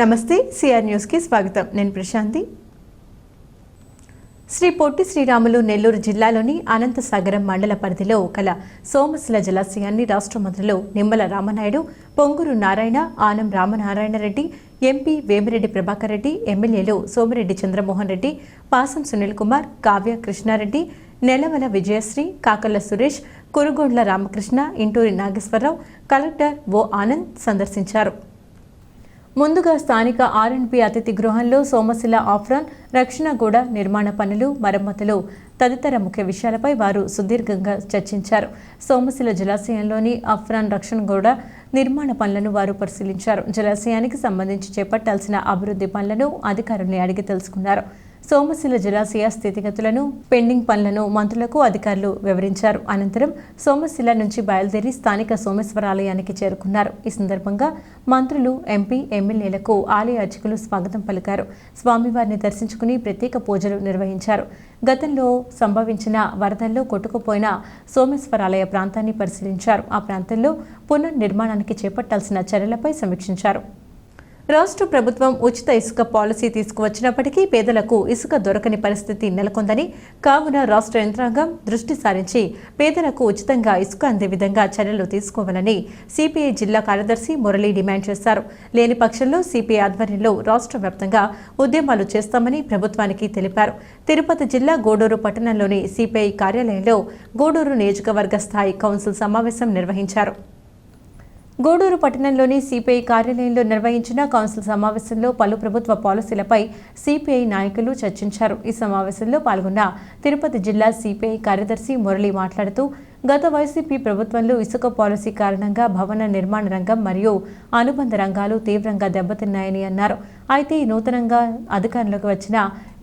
నమస్తే CR news కి స్వాగతం. నేను ప్రశాంతి. శ్రీ పొట్టి శ్రీరాములు నెల్లూరు జిల్లాలోని అనంతసాగరం మండల పరిధిలో కల సోమశిల జలాశయాన్ని రాష్ట్ర మంత్రులు నిమ్మల రామనాయుడు, పొంగూరు నారాయణ, ఆనం రామనారాయణ రెడ్డి, ఎంపీ వేమిరెడ్డి ప్రభాకర్ రెడ్డి, ఎమ్మెల్యేలు సోమిరెడ్డి చంద్రమోహన్ రెడ్డి, పాసం సునీల్ కుమార్, కావ్య కృష్ణారెడ్డి, నెలవల విజయశ్రీ, కాకర్ల సురేష్, కురుగొండ్ల రామకృష్ణ, ఇంటూరి నాగేశ్వరరావు, కలెక్టర్ ఓ ఆనంద్ సందర్శించారు. ముందుగా స్థానిక ఆర్ఎండ్బి అతిథి గృహంలో సోమశిల ఆఫ్రాన్, రక్షణగూడ నిర్మాణ పనులు, మరమ్మతులు తదితర ముఖ్య విషయాలపై వారు సుదీర్ఘంగా చర్చించారు. సోమశిల జలాశయంలోని అఫ్రాన్, రక్షణగూడ నిర్మాణ పనులను వారు పరిశీలించారు. జలాశయానికి సంబంధించి చేపట్టాల్సిన అభివృద్ధి పనులను అధికారుల్ని అడిగి తెలుసుకున్నారు. సోమశిల జలాశయ స్థితిగతులను, పెండింగ్ పనులను మంత్రులకు అధికారులు వివరించారు. అనంతరం సోమశిల నుంచి బయలుదేరి స్థానిక సోమేశ్వరాలయానికి చేరుకున్నారు. ఈ సందర్భంగా మంత్రులు, ఎంపీ, ఎమ్మెల్యేలకు ఆలయ అర్చకులు స్వాగతం పలికారు. స్వామివారిని దర్శించుకుని ప్రత్యేక పూజలు నిర్వహించారు. గతంలో సంభవించిన వరదల్లో కొట్టుకుపోయిన సోమేశ్వరాలయ ప్రాంతాన్ని పరిశీలించారు. ఆ ప్రాంతంలో పునర్నిర్మాణానికి చేపట్టాల్సిన చర్యలపై సమీక్షించారు. రాష్ట్ర ప్రభుత్వం ఉచిత ఇసుక పాలసీ తీసుకువచ్చినప్పటికీ పేదలకు ఇసుక దొరకని పరిస్థితి నెలకొందని, కావున రాష్ట్ర యంత్రాంగం దృష్టి సారించి పేదలకు ఉచితంగా ఇసుక అందే విధంగా చర్యలు తీసుకోవాలని సిపిఐ జిల్లా కార్యదర్శి మురళి డిమాండ్ చేశారు. లేని పక్షంలో సిపిఐ ఆధ్వర్యంలో రాష్ట్ర వ్యాప్తంగా ఉద్యమాలు చేస్తామని ప్రభుత్వానికి తెలిపారు. తిరుపతి జిల్లా గూడూరు పట్టణంలోని సిపిఐ కార్యాలయంలో గూడూరు నియోజకవర్గ స్థాయి కౌన్సిల్ సమావేశం నిర్వహించారు. గూడూరు పట్టణంలోని సిపిఐ కార్యాలయంలో నిర్వహించిన కౌన్సిల్ సమావేశంలో పలు ప్రభుత్వ పాలసీలపై సిపిఐ నాయకులు చర్చించారు. ఈ సమావేశంలో పాల్గొన్న తిరుపతి జిల్లా సిపిఐ కార్యదర్శి మురళి మాట్లాడుతూ, గత వైసీపీ ప్రభుత్వంలో ఇసుక పాలసీ కారణంగా భవన నిర్మాణ రంగం మరియు అనుబంధ రంగాలు తీవ్రంగా దెబ్బతిన్నాయని అన్నారు. అయితే ఈ నూతనంగా అధికారంలోకి వచ్చిన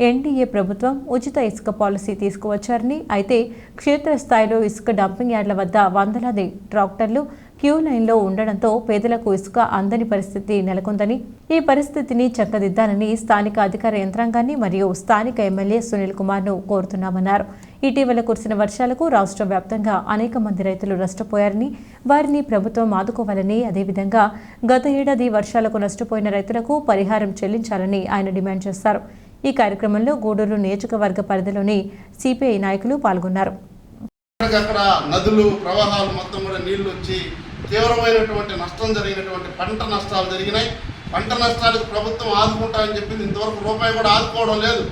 ఎన్డీఏ ప్రభుత్వం ఉచిత ఇసుక పాలసీ తీసుకువచ్చారని, అయితే క్షేత్రస్థాయిలో ఇసుక డంపింగ్ యార్డ్ల వద్ద వందలాది ట్రాక్టర్లు క్యూ లైన్లో ఉండడంతో పేదలకు ఇసుక అందని పరిస్థితి నెలకొందని, ఈ పరిస్థితిని చక్కదిద్దాలని స్థానిక అధికార యంత్రాంగాన్ని మరియు స్థానిక ఎమ్మెల్యే సునీల్ కుమార్ను కోరుతున్నామన్నారు. ఇటీవల కురిసిన వర్షాలకు రాష్ట్ర వ్యాప్తంగా అనేక మంది రైతులు నష్టపోయారని, వారిని ప్రభుత్వం ఆదుకోవాలని, అదేవిధంగా గత ఏడాది వర్షాలకు నష్టపోయిన రైతులకు పరిహారం చెల్లించాలని ఆయన డిమాండ్ చేశారు. ఈ కార్యక్రమంలో గూడూరు నియోజకవర్గ పరిధిలోని సిపిఐ నాయకులు పాల్గొన్నారు. నదులు ప్రవాహాలు మొత్తం కూడా నీళ్లు వచ్చి తీవ్రమైనటువంటి నష్టం జరిగినటువంటి పంట నష్టాలు జరిగినాయి. పంట నష్టాలకు ప్రభుత్వం ఆదుకుంటామని చెప్పింది, ఇంతవరకు రూపాయి కూడా ఆదుకోవడం లేదు.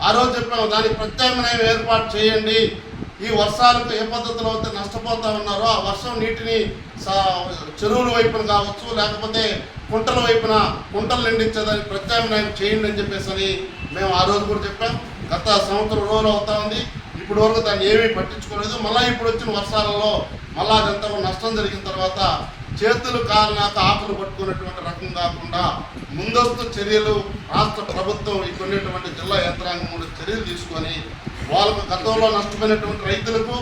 ఆ రోజు చెప్పాము, దానికి ప్రత్యామ్నాయం ఏర్పాటు చేయండి. ఈ వర్షాలకు ఏ పద్ధతిలో అయితే నష్టపోతా ఉన్నారో ఆ వర్షం నీటిని చెరువుల వైపున కావచ్చు, లేకపోతే కుంటల వైపున కుంటలు నిండించేదానికి ప్రత్యామ్నాయం చేయండి అని చెప్పేసి మేము ఆ రోజు కూడా చెప్పాం. గత సంవత్సరం రోజులు అవుతా ఉంది, ఇప్పుడు వరకు దాన్ని ఏమీ పట్టించుకోలేదు. మళ్ళీ ఇప్పుడు వచ్చిన వర్షాలలో మళ్ళా అదంతా నష్టం జరిగిన తర్వాత చేతులు కాలినాక ఆకులు పట్టుకున్నటువంటి రకం కాకుండా ముందస్తు చర్యలు రాష్ట్ర ప్రభుత్వం ఇక్కడున్నటువంటి జిల్లా యంత్రాంగం కూడా చర్యలు తీసుకొని వాళ్ళకు గతంలో నష్టపోయినటువంటి రైతులకు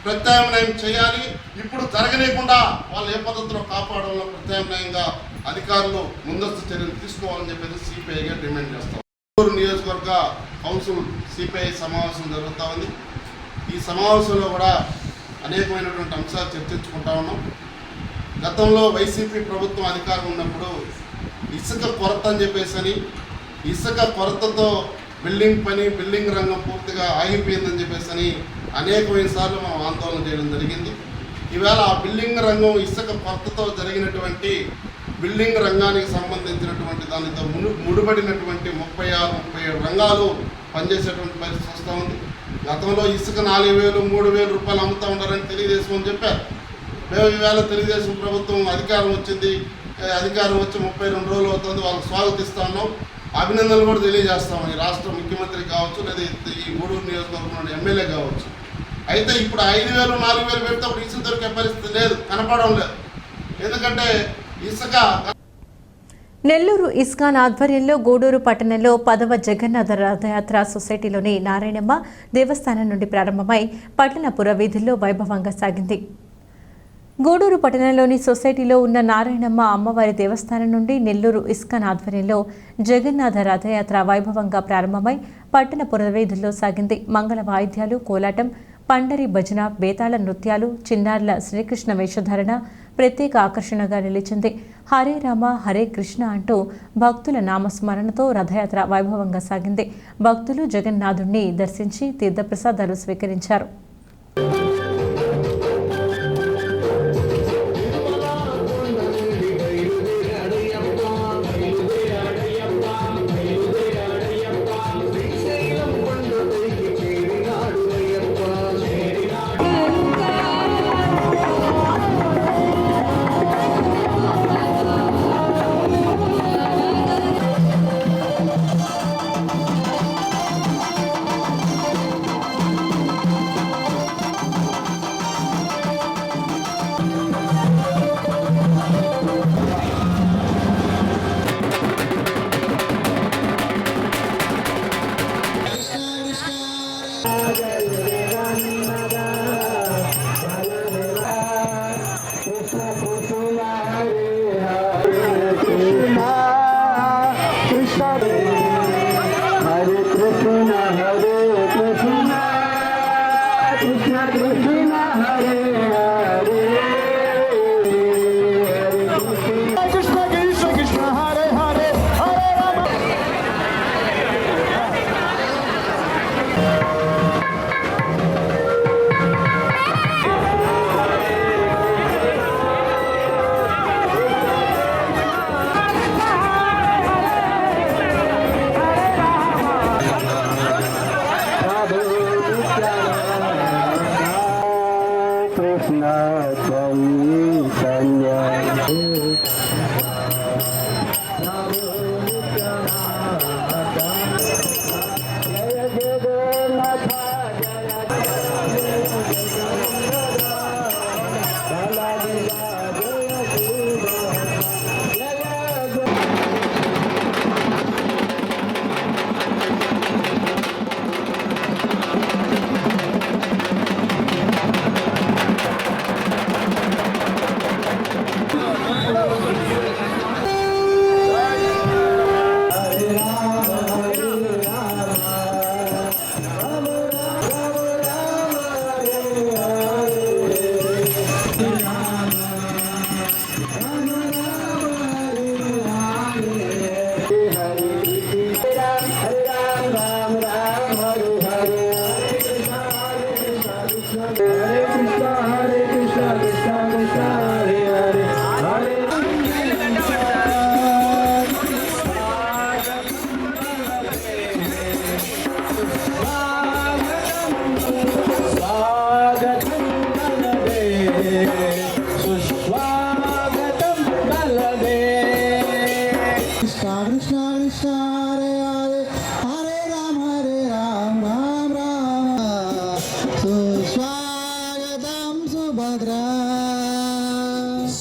ప్రత్యామ్నాయం చేయాలి. ఇప్పుడు జరగలేకుండా వాళ్ళు ఏ పద్ధతిలో కాపాడంలో ప్రత్యామ్నాయంగా అధికారులు ముందస్తు చర్యలు తీసుకోవాలని చెప్పేసి సిపిఐగా డిమాండ్ చేస్తాం. గూడూరు నియోజకవర్గ కౌన్సిల్ సిపిఐ సమావేశం జరుగుతూ ఉంది. ఈ సమావేశంలో కూడా అనేకమైనటువంటి అంశాలు చర్చించుకుంటా ఉన్నాం. గతంలో వైసీపీ ప్రభుత్వం అధికారం ఉన్నప్పుడు ఇసుక కొరత అని చెప్పేసి ఇసుక కొరతతో బిల్డింగ్ రంగం పూర్తిగా ఆగిపోయిందని చెప్పేసి అనేకమైన సార్లు మనం ఆందోళన చేయడం జరిగింది. ఈవేళ ఆ బిల్డింగ్ రంగం ఇసుక కొరతతో జరిగినటువంటి బిల్డింగ్ రంగానికి సంబంధించినటువంటి దానితో ముడిపడినటువంటి 36-37 రంగాలు పనిచేసేటువంటి పరిస్థితి వస్తూ ఉంది. గతంలో ఇసుక 4,000-3,000 రూపాయలు అమ్ముతూ ఉన్నారని తెలుగుదేశం అని చెప్పారు. మేము ఈవేళ తెలుగుదేశం ప్రభుత్వం అధికారం వచ్చింది, అధికారం వచ్చి 32 రోజులు అవుతుంది, వాళ్ళకి స్వాగతిస్తూ ఉన్నాం, అభినందనలు కూడా తెలియజేస్తాం. ఈ రాష్ట్ర ముఖ్యమంత్రి కావచ్చు, లేదా ఈ గూడూరు నియోజకవర్గంలో ఎమ్మెల్యే కావచ్చు. అయితే ఇప్పుడు 5,000-4,000 పెడితే అప్పుడు ఇసుక దొరికే పరిస్థితి లేదు, కనపడడం లేదు. ఎందుకంటే ఇసుక నెల్లూరు ఇస్కాన్ ఆధ్వర్యంలో గూడూరు పట్టణంలో 10వ జగన్నాథ రథయాత్ర సొసైటీలోని నారాయణమ్మ దేవస్థానం నుండి ప్రారంభమై పట్టణ పురవీధుల్లో వైభవంగా సాగింది. గూడూరు పట్టణంలోని సొసైటీలో ఉన్న నారాయణమ్మ అమ్మవారి దేవస్థానం నుండి నెల్లూరు ఇస్కాన్ ఆధ్వర్యంలో జగన్నాథ రథయాత్ర వైభవంగా ప్రారంభమై పట్టణ పురవీధుల్లో సాగింది. మంగళ వాయిద్యాలు, కోలాటం, పండరి భజన, బేతాళ నృత్యాలు, చిన్నారుల శ్రీకృష్ణ వేషధారణ, ప్రత్యేక ఆకర్షణగా నిలిచింది. హరే రామ హరే కృష్ణ అంటూ భక్తుల నామస్మరణతో రథయాత్ర వైభవంగా సాగింది. భక్తులు జగన్నాథుణ్ణి దర్శించి తీర్థప్రసాదాలు స్వీకరించారు.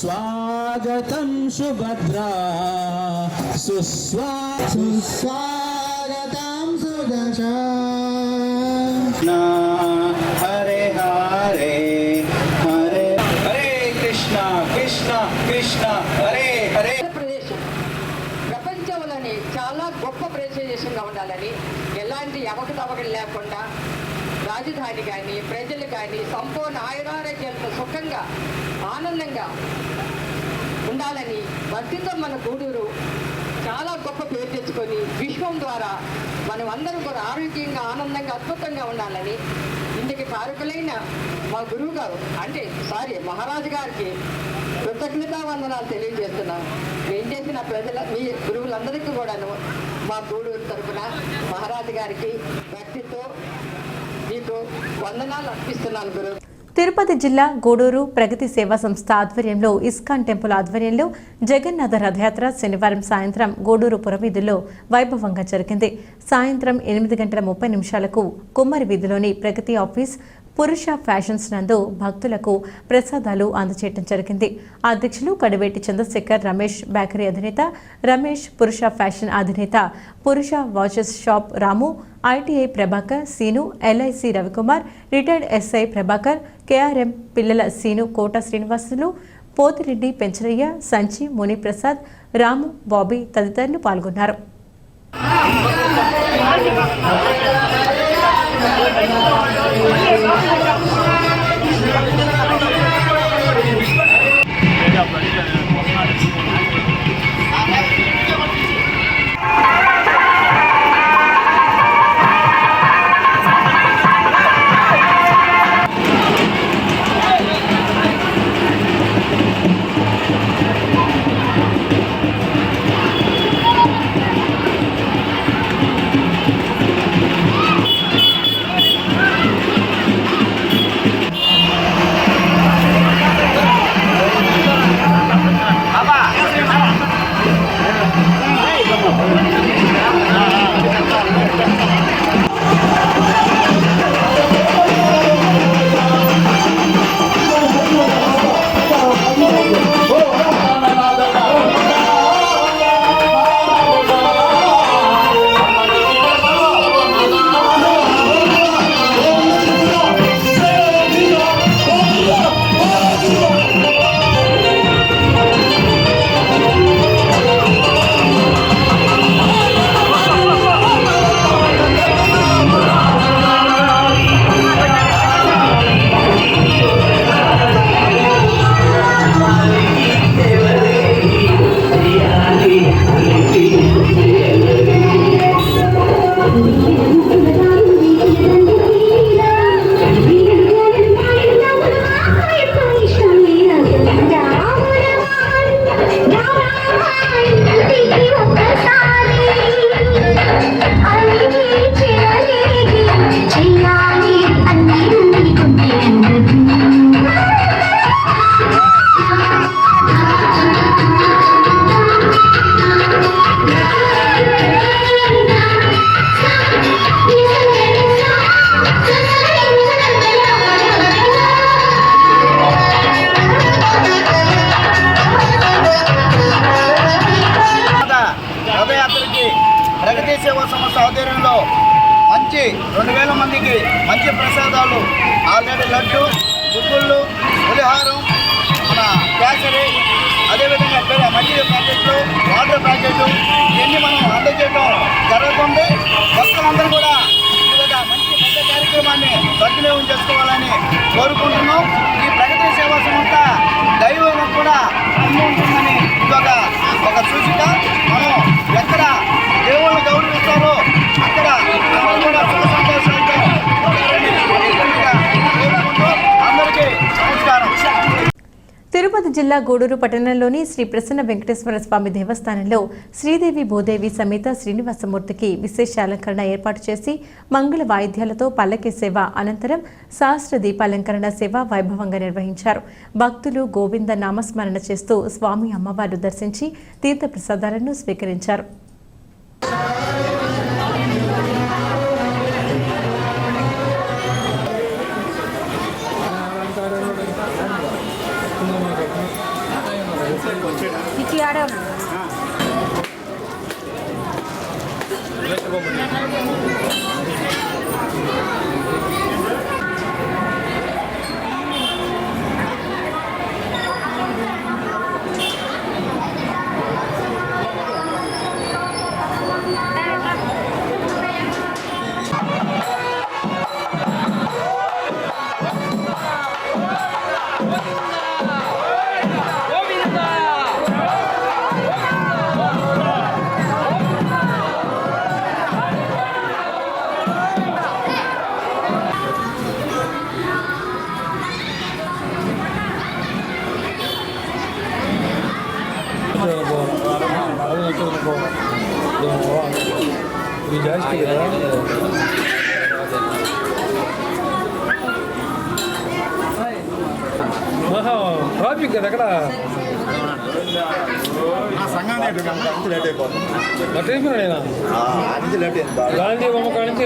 स्वागतं सुभद्रा सुस्वागतं सुदर्शन हरे हरे हरे हरे कृष्ण कृष्ण कृष्ण हरे हरे ప్రపంచంలోనే చాలా గొప్ప ప్రదేశంగా ఉండాలని ఎలాంటి అవకతవకలు లేకుండా రాజధాని కానీ ప్రజలు కానీ సంపూర్ణ ఆయురారోగ్యాలతో సుఖంగా ఆనందంగా ఉండాలని భక్తితో మన గూడూరు చాలా గొప్ప పేరు తెచ్చుకొని విశ్వం ద్వారా మనం అందరం కూడా ఆరోగ్యంగా ఆనందంగా అద్భుతంగా ఉండాలని ఇందుకు కారకులైన మా గురువు గారు మహారాజు గారికి కృతజ్ఞతా వందనాలు తెలియజేస్తున్నాం. ఏం చేసిన ప్రజల మీ గురువులందరికీ కూడాను మా గూడూరు తరఫున మహారాజు గారికి భక్తితో మీకు వందనాలు అర్పిస్తున్నాను గురువు. తిరుపతి జిల్లా గూడూరు ప్రగతి సేవా సంస్థ ఆధ్వర్యంలో ఇస్కాన్ టెంపుల్ ఆధ్వర్యంలో జగన్నాథ రథయాత్ర శనివారం సాయంత్రం గూడూరు పురవీధుల్లో వైభవంగా జరిగింది. సాయంత్రం 8:30 కుమ్మరి వీధిలోని ప్రగతి ఆఫీస్ పురుష ఫ్యాషన్స్ నందు భక్తులకు ప్రసాదాలు అందజేయడం జరిగింది. అధ్యక్షులు కడివేటి చంద్రశేఖర్, రమేష్ బేకరీ అధినేత రమేష్, పురుష ఫ్యాషన్ అధినేత Purusha watches shop Ramu, ITI Prabhakar, Seenu, LIC Ravikumar, retired SI Prabhakar, KRM పిల్లల సీను, కోట శ్రీనివాసులు, పోతిరెడ్డి పెంచరయ్య, సంచి, మునిప్రసాద్, రాము, బాబీ తదితరులు పాల్గొన్నారు. రథయాత్రకి ప్రగతి సేవా సంస్థ ఆధ్వర్యంలో మంచి 2000 మందికి మంచి ప్రసాదాలు ఆల్రెడీ లడ్డు గుగ్గుళ్ళు పులిహారం మన కేసరి అదేవిధంగా మజ్జిగ ప్యాకెట్లు వాటర్ ప్యాకెట్లు ఇవన్నీ మనం అందజేయడం జరుగుతుంది. భక్తులందరూ కూడా ఇలాగ మంచి పెద్ద కార్యక్రమాన్ని సద్వినియోగం చేసుకోవాలని కోరుకుంటున్నాం. ఈ ప్రగతి సేవా సంస్థ దైవం కూడా ముందు ఉంటుందని ఒక సూచిక. మనం ఎక్కడ దేవుళ్ళు గౌరవిస్తారో అక్కడ అందరూ కూడా సుఖ సంతోషాలతో కోరుకుంటూ అందరికీ నమస్కారం. తిరుపతి జిల్లా గూడూరు పట్టణంలోని శ్రీ ప్రసన్న వెంకటేశ్వర స్వామి దేవస్థానంలో శ్రీదేవి భూదేవి సమేత శ్రీనివాసమూర్తికి విశేష అలంకరణ ఏర్పాటు చేసి మంగళ వాయిద్యాలతో పల్లకి సేవ అనంతరం సహస్ర దీపాలంకరణ సేవ వైభవంగా నిర్వహించారు. భక్తులు గోవింద నామస్మరణ చేస్తూ స్వామి అమ్మవారు దర్శించి తీర్థప్రసాదాలను స్వీకరించారు. ట్రాఫిక్ కదా అక్కడ గాంధీ బొమ్మ కానించి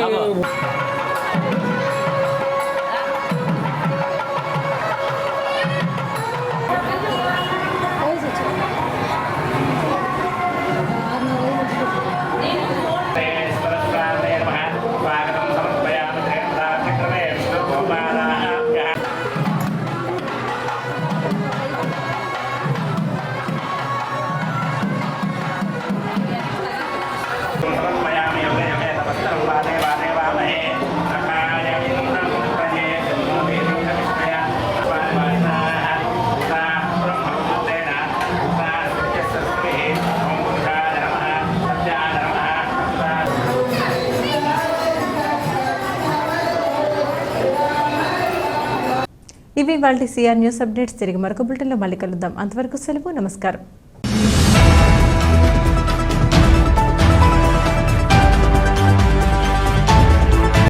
ఇవి వాళ్ళ సిఆర్ న్యూస్ అప్డేట్స్. తిరిగి మరొక బులెటిన్లో మళ్ళీ కలుద్దాం. అంతవరకు సెలవు. నమస్కారం.